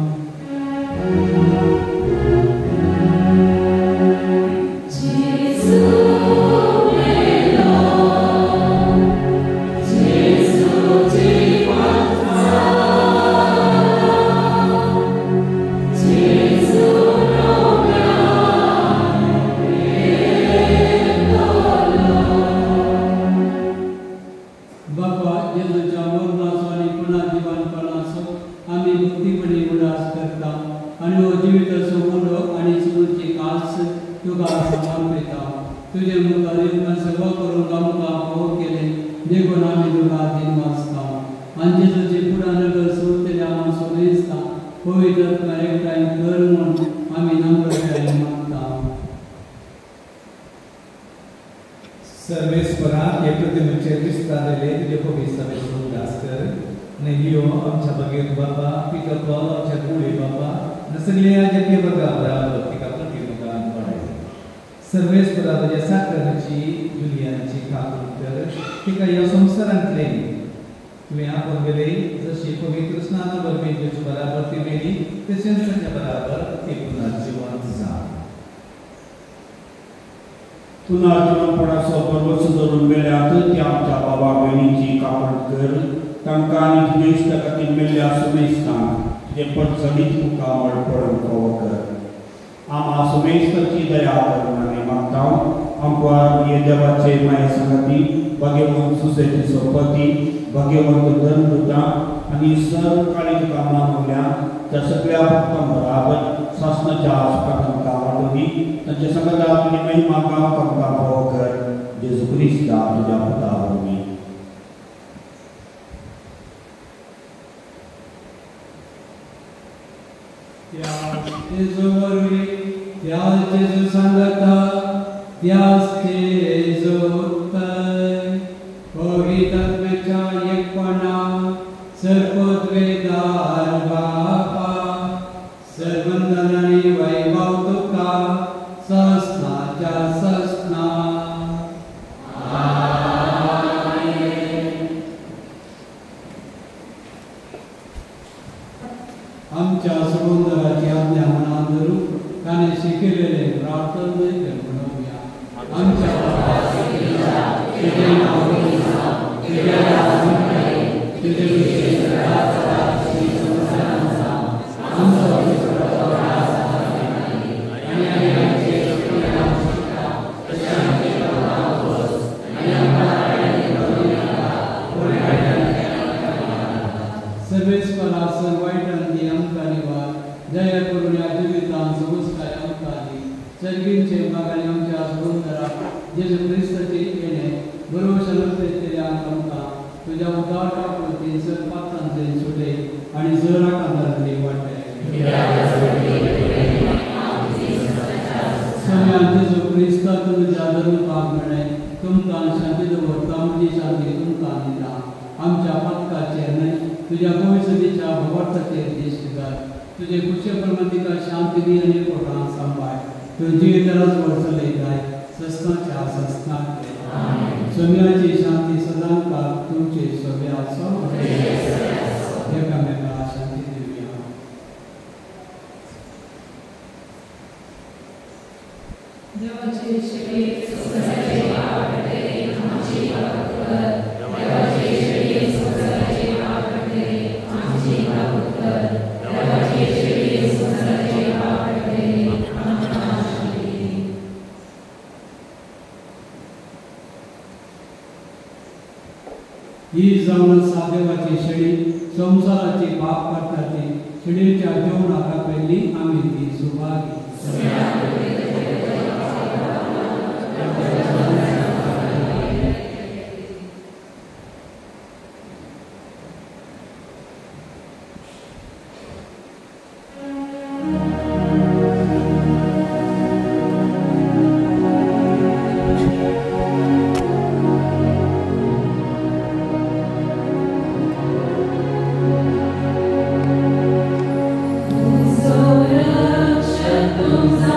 Jesus, तुका समर्पिता तुझे मुखार येऊन सेवा करूंक आमकां फोव केले देखून आमी तुका दिन वाचता आनी जेजूची पुराण नगर सोडतले आमी सोयिस्ता पवित्र आत्मा एकठांय कर म्हूण आमी नम्रतायेन मागता सर्वेस्परा हे प्रतिमेचे क्रिस्तांतले तुजे पवित्र सभेचो उदास कर नेहियो आमच्या बगेर बाबा पिता पॉल आमच्या गुळे बाबा न सगळ्या जगे बगाबरा तिका प्रतिमुखान पडाय सर्वेस्परा तुझ्या साखरेची जुलियाची खात्री कर तिका ह्या संवसारांतले तुवें आपण गेले जशी पवित्र स्नाना वरवीं तुजे बराबर ती मेली तशेंच ताच्या बराबर ती पुन्हा जिवंत जा पुनर्जीवनपणाचो पर्व सजवून मेल्यात त्या आमच्या बाबा बहिणीची कापड कर तांकां आनी तुजे इश्टा खातीर मेल्ल्या सुमेस्तांक तुजे पडचणीत तुका मळपण कव कर आम्हा सुमेस्ताची दया कर आनी मागता आमकां हे देवाचे माये संगती भगवंत सुसेचो पती भगवंत धनवृता आनी सर्व काळीज कामां मागल्या त्या सगळ्या भक्तां बराबर शासनाच्या आस्पादान कामाडोनी तांच्या संगता तुजी महिमा कामकां फोव कर जेजू क्रिस्ता तुज्या पुता वरवीं जेजू वरवीं त्या जेजू सांगता त्याच जेजू उत्तर पवित्र आत्म्याच्या एकपणा सर्वोद्वेदार बापा सर्वंदन आनी वैभव तुका सस्नाच्या सस्ना आमच्या समुद्राची आज्ञा मनात धरून ताणे शिकलेले प्रार्थना म्हणूया आमच्या तुझे नाव तुझे नाव तुझे सर्वेस्परा सर्वायटांनी आमकां निवार दया करून ह्या जिवितांत सगुस्ताय आमकां दी सर्गींचे मागाणी आमच्या समुद्रा जेजू क्रिस्ताचे येणे बरोवशान तेतले आमकां तुज्या उदाटा प्रती सर पात्रांतले सुटे आनी जरा कांतांतले वाटे सगळ्यां जेजू क्रिस्ता तुज्या धर्मकाक मेळ्ळे तुमकां शांती दवरता म्हजी शांती तुमकां दिता आमच्या पथकाचेर न्हय तुझ्या भविष्यतेच्या भगवताचेर दिश्ट कर तुझे खुशे प्रमतिका शांती दी आनी पोटां सांबाळ तुजी तरच वर्सले जाय सस्नाच्या सस्नाक सोम्याची शांती सदांकाळ तुमचे सोब्या आसो एकामेका शांती दिवया देवाचे शरीर सुखदाचे आपटे आमची कर देवाचे शरीर सुखदाचे आपटे आमची कर देवाचे शरीर सुखदाचे आपटे आमची ही जावन सादेवाची शेळी संसाराची पाप करता ती शेळीच्या जेवणाका पयली आमी ती सुभागी तुझा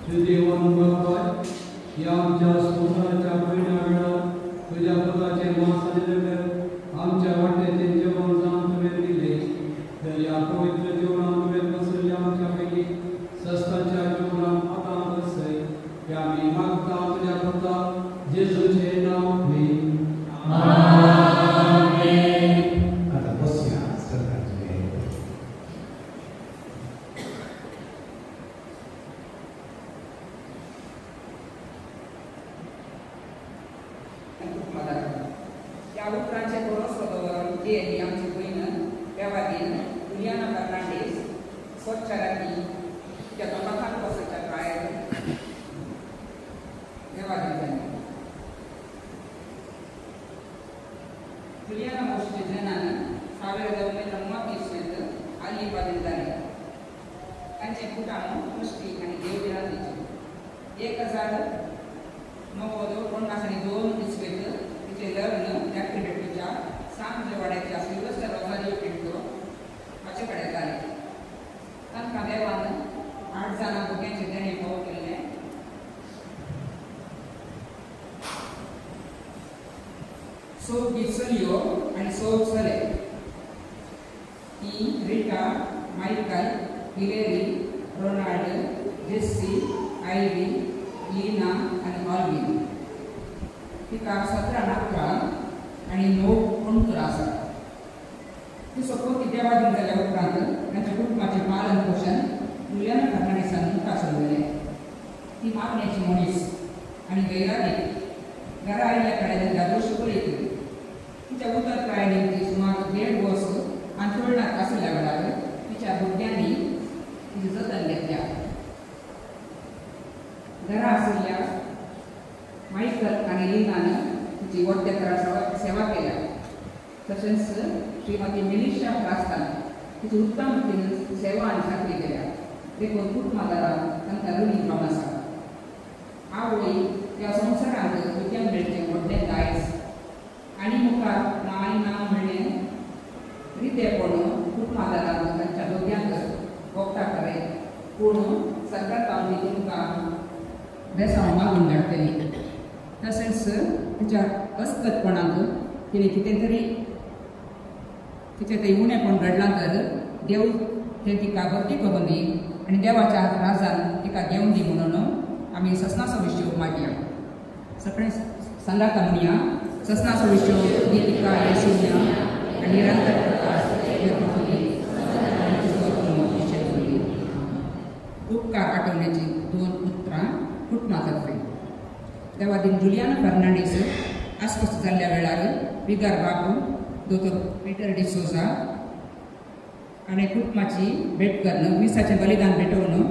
तुझे देवान बघतोय या आमच्या संसाराच्या पहिल्या वेळा तुझ्या पुत्राचे मासाले आमच्या वाट्याचे जेवण जाण तुवें दिले तर या पवित्र जीवनात तुवें बसले आमच्यापैकी सस्ताच्या जीवनात आता बसय या आम्ही मागता तुझ्या पुत्रा जेजूचे नाव घे आमेन. आता बसूया सरकारचे या उतरांचे कोरोसोदवर जे आमची बहीण व्यवहारीन जुलियाना फर्नांडीस स्वच्छ राखी त्या तोंडाखान बसाच्या काळात व्यवहारी झाली. जुलियाना मोशचे जनान 1930 आली बाधित झाले. त्यांचे कुटाणू मुष्टी आणि देवदिनाचे 1992 इस्वीत तिचे लग्न ॲक्टिव्हिटीच्या सांजवाड्याच्या सिल्वस्टर रोझारियो पिंटो हाचेकडे झाले. तांकां देवान 8 जाणां भुरग्यांचे देणे फावो केल्ले. सौ गिसलियो आणि सौ सले ही Rita Michael Hillary Ronald Jessie Ivy Lina आणि ऑल्विन तिका 17 नातरां आणि 9 कोणतरां आसात. ती सपोती देवाधीन जाल्या उपरांत तांच्या कुटुंबाचें पालन पोशण जुलियाना फर्नांडीसान मुखार चलयलें. ती मागण्याची मनीस आणि गैरारीक घरा आयिल्ल्या कडेन दोश पळयतली. तिच्या उतरप्रायेन ती सुमार 1.5 वर्स अंथरुणांत आसल्या वेळार तिच्या भुरग्यांनी तिची जतन घेतल्या. घरा आशिल्ल्या मायकल आणि लीनान तिची वट्टेकरां सेवा केल्या. तशेंच श्रीमती मिलिशा फ्रास्तान तिची उत्तम रितीन सेवा आनी खात्री केल्या. देखून कुटुंबादारांक तांकां ऋणी भाव आसा. आवय ह्या संवसारांत भुरग्यांक मेळचें व्हडलें दायज आनी मुखार माय नांव म्हणलें रितेपण कुटुंबादारांक तांच्या भुरग्यांक भोगता करे. पूण सरकार पावली तुमकां बेसांव मागून धाडटली. तशेंच तिच्या अस्कतपणाक तिणें कितें तरी तिचें तें उणेपण घडलां तर देव तें तिका बरी करून दी आनी देवाच्या राजान तिका घेवन दी म्हणून आमी ससनाचो विशय मागया. सगळें सांगाता म्हणया ससनाचो विशय दी तिका येसुया आनी निरंतर प्रकाश उपकार आठवण्याची 2 उतरां कुटुंबातर्फे. देवाधीन जुलियाना फर्नांडीस आस्पस्त जाल्ल्या वेळार विगार बाबू दोतोर पीटर डिसोजा आणि कुटुंबाची भेट करणं विसाचें बलिदान भेटवणं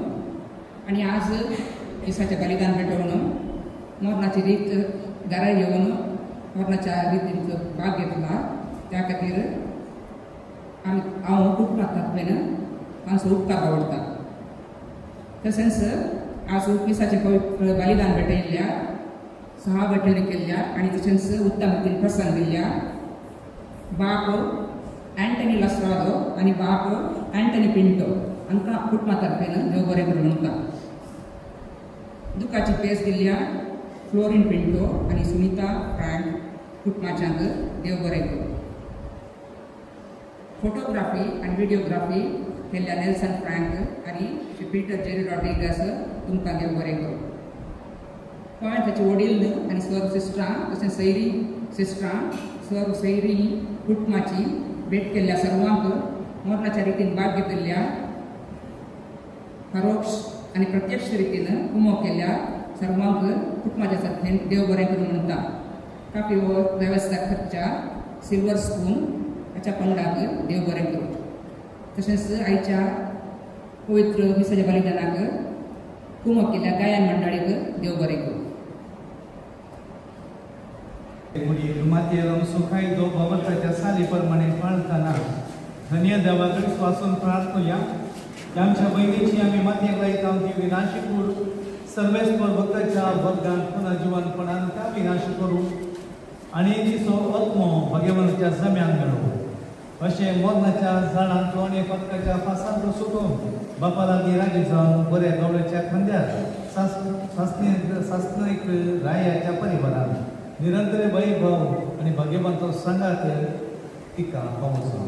आणि आज विसाचें बलिदान भेटवणं मरणाची रीत घरा येवन मरणाच्या रितींचो भाग घेतला. त्या खातीर हांव कुटुंबातर्फेन तांचो उपकार आवडटा. तशेंच आज विसाचें पवित्र बलिदान भेटयल्ल्या 6 भेटणी केल्ल्या आणि तशेंच उत्तम रितीन प्रसंग दिल्ल्या बाप अँटनी लस्ट्रादो आणि बाप अँटनी पिंटो हांकां कुटुंबातर्फेन देव बरें करूं म्हणटा. दुखाची पेस दिल्ल्या फ्लोरिन पिंटो आणि सुनीता फ्रँक कुटुंबाच्यांक देव बरें करूं. फोटोग्राफी आणि व्हिडिओग्राफी केल्ल्या नेल्सन फ्रँक आणि श्री पीटर जेरी रॉड्रिगस तुमकां देव बरें करूं. गोंयांत ताचे वडील आनी सर्व सिस्टरां तशेंच सैरी सिस्टरां सर्व सैरी कुटुंबाची भेट केल्ल्या सर्वांक मरणाच्या रितीन भाग घेतिल्ल्या परोक्ष आनी प्रत्यक्ष रितीन उमो केल्ल्या सर्वांक कुटुंबाच्या साथेन देव बरें करूं म्हणटा. काफी वेवस्था खर्च्या सिल्वर स्पून हाच्या पंगडाक देव बरें करूं. तशेंच आयच्या पवित्र विसाच्या बलिदानाक कुमक केल्ल्या गायन मंडळीक देव बरें करूं. मातयेला सुखाई दो भगवंताच्या सालीप्रमाणे पाळताना धन्य देवाकडे वाचून प्रार्थूया की आमच्या बहिणीची आम्ही मातयेक लायता ती विनाशी करू सर्वेस्पर भक्ताच्या भगवान पुन्हा जीवनपणान त्या विनाश करू आणि तिचो आत्मो भगवंताच्या जम्यान मेळो. अशें मरणाच्या झाडांचो आणि फटकाच्या फासांचो सुटून बापा लागीं रागी जावन बरे गवळ्याच्या खांद्यार सांस शासनिक रायाच्या परिवारान निरंतर वैभव आणि भाग्यवंतो संघात तिका पावसां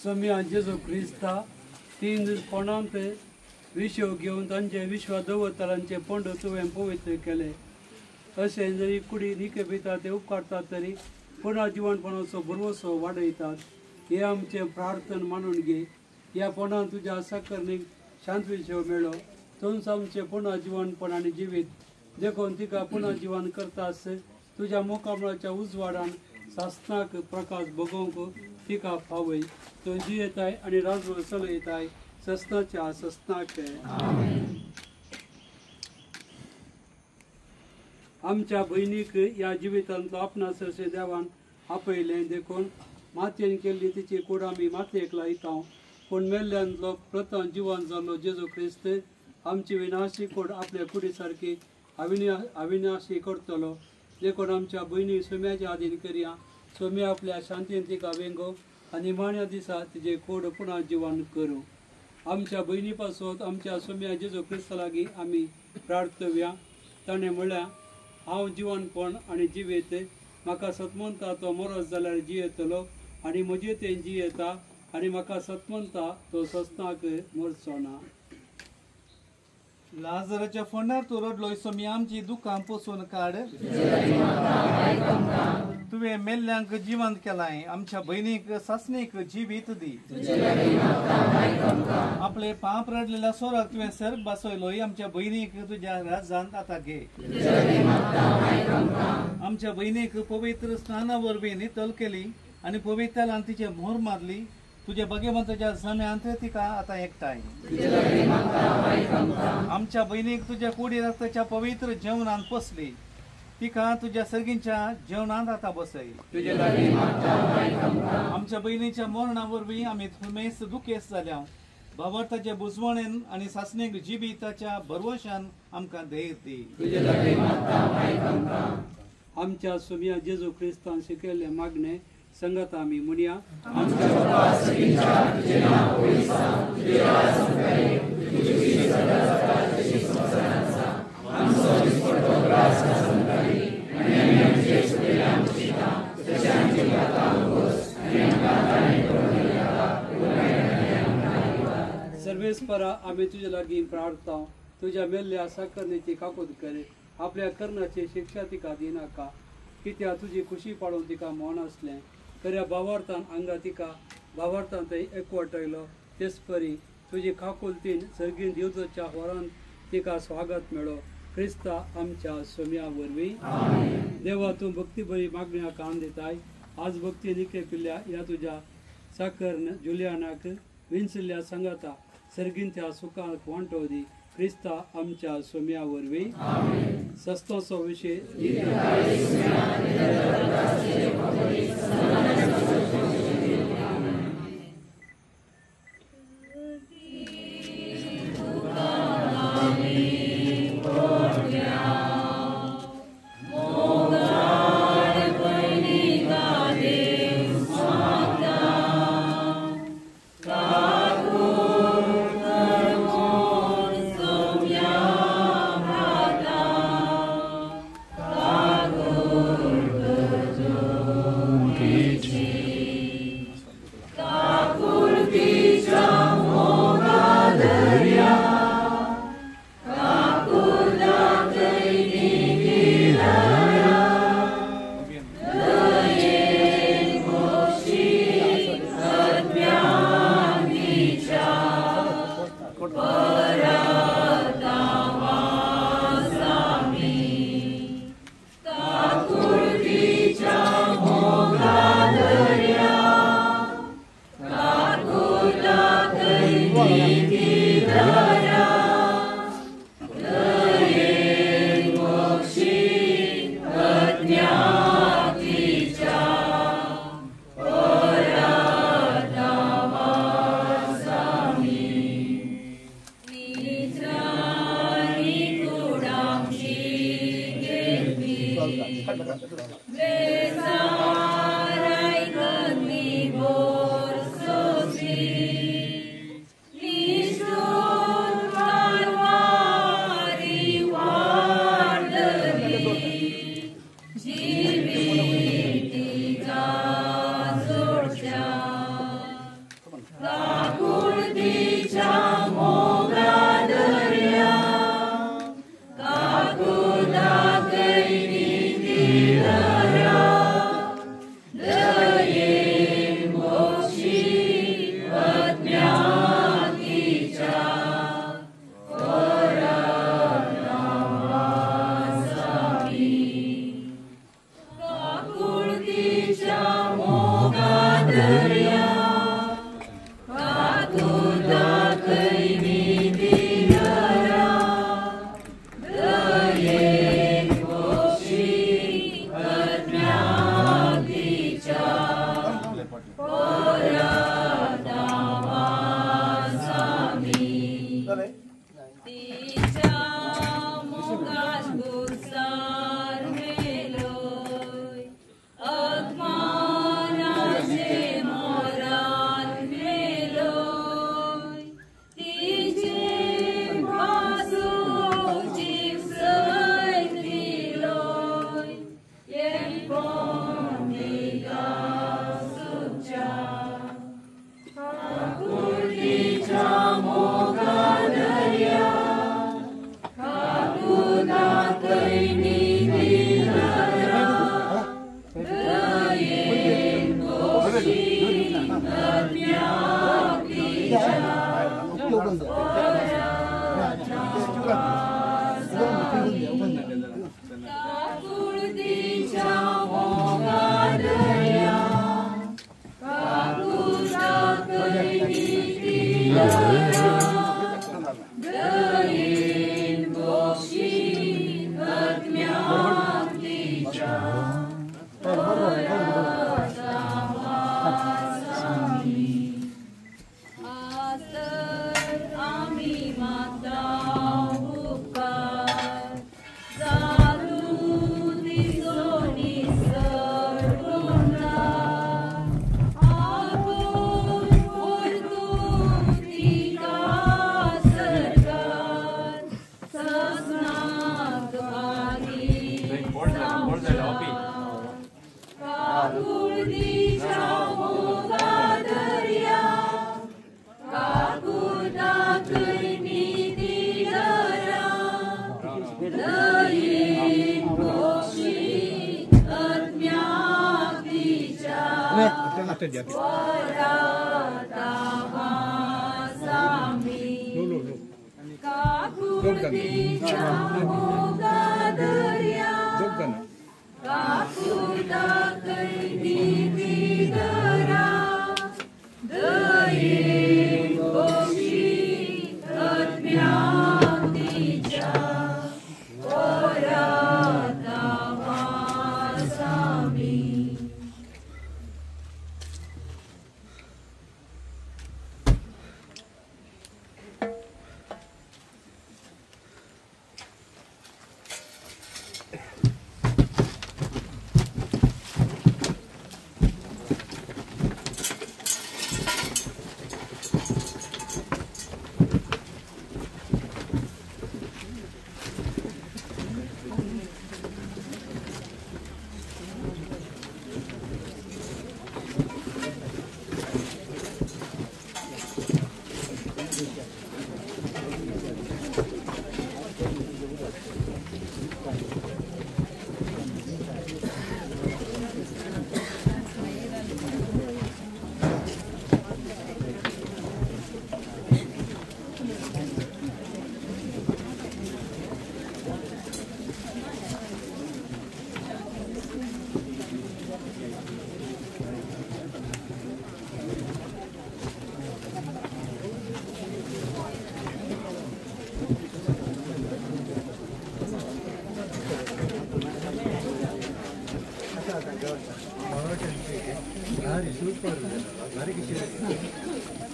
सोम्या जेजू क्रिस्ता 3 दीस कोणांत विशव घेवन तांचे विश्वा दवरतारांचे पंड तुवें पवित्र केले अशें जरी कुडी निके पिता ते उपकारतात तरी पुन्हा जिवणपणाचो बरवसो वाडयतात हे आमचे प्रार्थन मानून घे ह्या पोंडान तुज्या साकरणीक शांत विशव मेळ्ळो थंयच आमचे पुन्हा जिवणपण आनी जिवीत देखून तिका पुन्हा जिवन करतास तुज्या मोकामळाच्या उजवाडान सासनाक प्रकाश भोगोवंक तिका फावय तो जियेताय आनी राजवळ चलयताय सस्नाच्या सस्नाक आमच्या भयणीक ह्या जिवितांतलो आपणास अशें देवान आपयलें देखून मातयेन केल्ली तिची कूड आमी मातयेक लायता पूण मेल्ल्यांतलो प्रथम जिवन जाल्लो जेजू क्रिस्त आमची विनाशी कूड आपल्या कुडी सारकी अविनाशी करतलो देखून आमच्या भयणी सोम्याच्या आदीन करया सोम्या आपल्या शांतीन तिका वेंगो आनी माण्या दिसा तिजे कूड पुन्हा जिवन करूं आमच्या भयणी पासत आमच्या सोम्या जेजू क्रिस्ता लागीं आमी प्रार्थव्या ताणें म्हळ्यार हांव जिवनपण आनी जिवीत म्हाका सतमंता तो मरत जाल्यार जियेतलो आनी म्हजे तें जियेता आनी म्हाका सतमंता तो सस्नाक मरचो ना लाजराच्या फोंडार तूं रडलोय सोमी आमची दुखां पुसून काड तुवें मेल्ल्यांक जिवंत केलाय आमच्या भयणीक सासणीक जिवीत दी आपले पाप रडलेल्या सोराक तुवें सर्ग बसयलोय आमच्या भयणीक तुज्या राजांत आतां घे आमच्या भयणीक पवित्र स्नाना वरवीं नितळ केली आनी पवित्रान तिचे मोर मारली तुझे भगवंताच्या जम्यांत तिका आतां एकठांय आमच्या भयणीक तुज्या कुडी रक्ताच्या पवित्र जेवणान पोसली तिका तुज्या सर्गींच्या जेवणांत आतां बसय आमच्या भयणीच्या मरणा वरवीं आमी थुमेस दुखेस जाल्या भावार्थाचे बुजवणेन आनी सासणेक जिविताच्या भरवशान आमकां धैर्य दी आमच्या सोम्या जेजू क्रिस्तान शिकयल्ले मागणे संगत आमी म्हणया सर्वेस्परा आमी तुजे लागीं प्रार्थना तुज्या मेल्ल्या साकरणेची काकूद करे आपल्या कर्णाची शिक्षा तिका दिनाका कित्या तुजी खुशी पाडून तिका मौन आसलें खऱ्या भावार्थान हांगा तिका भावार्थान थंय एकवटयलो तेच परी तुजी काकुलतीन सर्गीन दिवजाच्या वरांत तिका स्वागत मेळो क्रिस्ता आमच्या सोम्या वरवीं देवा तूं भक्ती बरी मागण्या कान दिताय आज भक्ती निके पिल्ल्या ह्या तुज्या साकर्ण जुलियानाक विंचल्ल्या संगाता सर्गीन त्या सुखाक वांटो दी क्रिस्ता आमच्या सोम्या वरवीं सस्तोचो विशय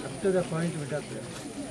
Up to the point we talked about.